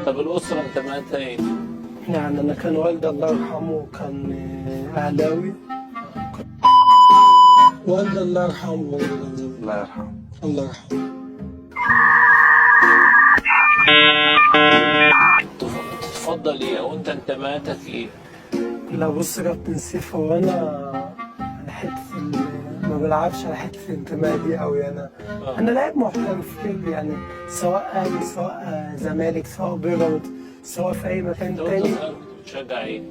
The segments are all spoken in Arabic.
طب الأسرة انتمائها ايه؟ يعني أنا كان والدي الله يرحمه كان أهلاوي. والدي الله يرحمه. الله يرحمه. الله يرحمه. تفضل ايه او انت انتمائك ايه؟ لا بص يا كابتن سيف، هو أنا حتة ما بلعبش على حتة الانتماء دي أوي. أنا لاعب محترف كده يعني، سواء أهلي سواء زمالك سواء بيراميدز سواء في أي مكان لو انت تاني. صغير كنت بتشجع ايه؟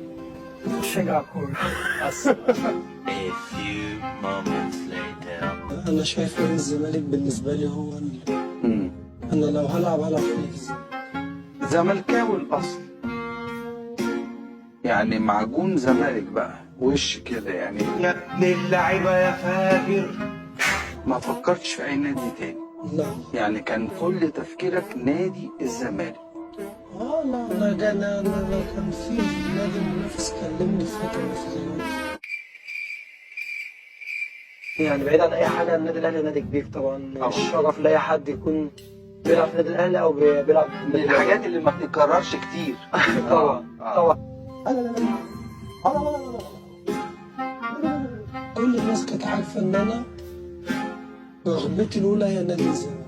بشجع كورة. اصلا A few moments later. أنا شايف نادي الزمالك بالنسبة لي هو أنا لو هلعب في نادي الزمالك. زملكاوي الأصل، يعني معجون زمالك بقى وش كده يعني. يا ابن اللعيبه يا فاجر. ما فكرتش في أي نادي تاني لا يعني، كان كل تفكيرك نادي الزمالك. لا أنا كان في نادي منافس كلمني فترة في الزمالك. يعني بعيد عن أي حاجة، النادي الأهلي نادي كبير طبعا. الشرف لأي حد يكون بيلعب في النادي الأهلي أو بيلعب في من الحاجات اللي ما بتتكررش كتير. طبعا طبعا. كل الناس كانت عارفة إن أنا رغبتي الأولى هي نادي الزمالك.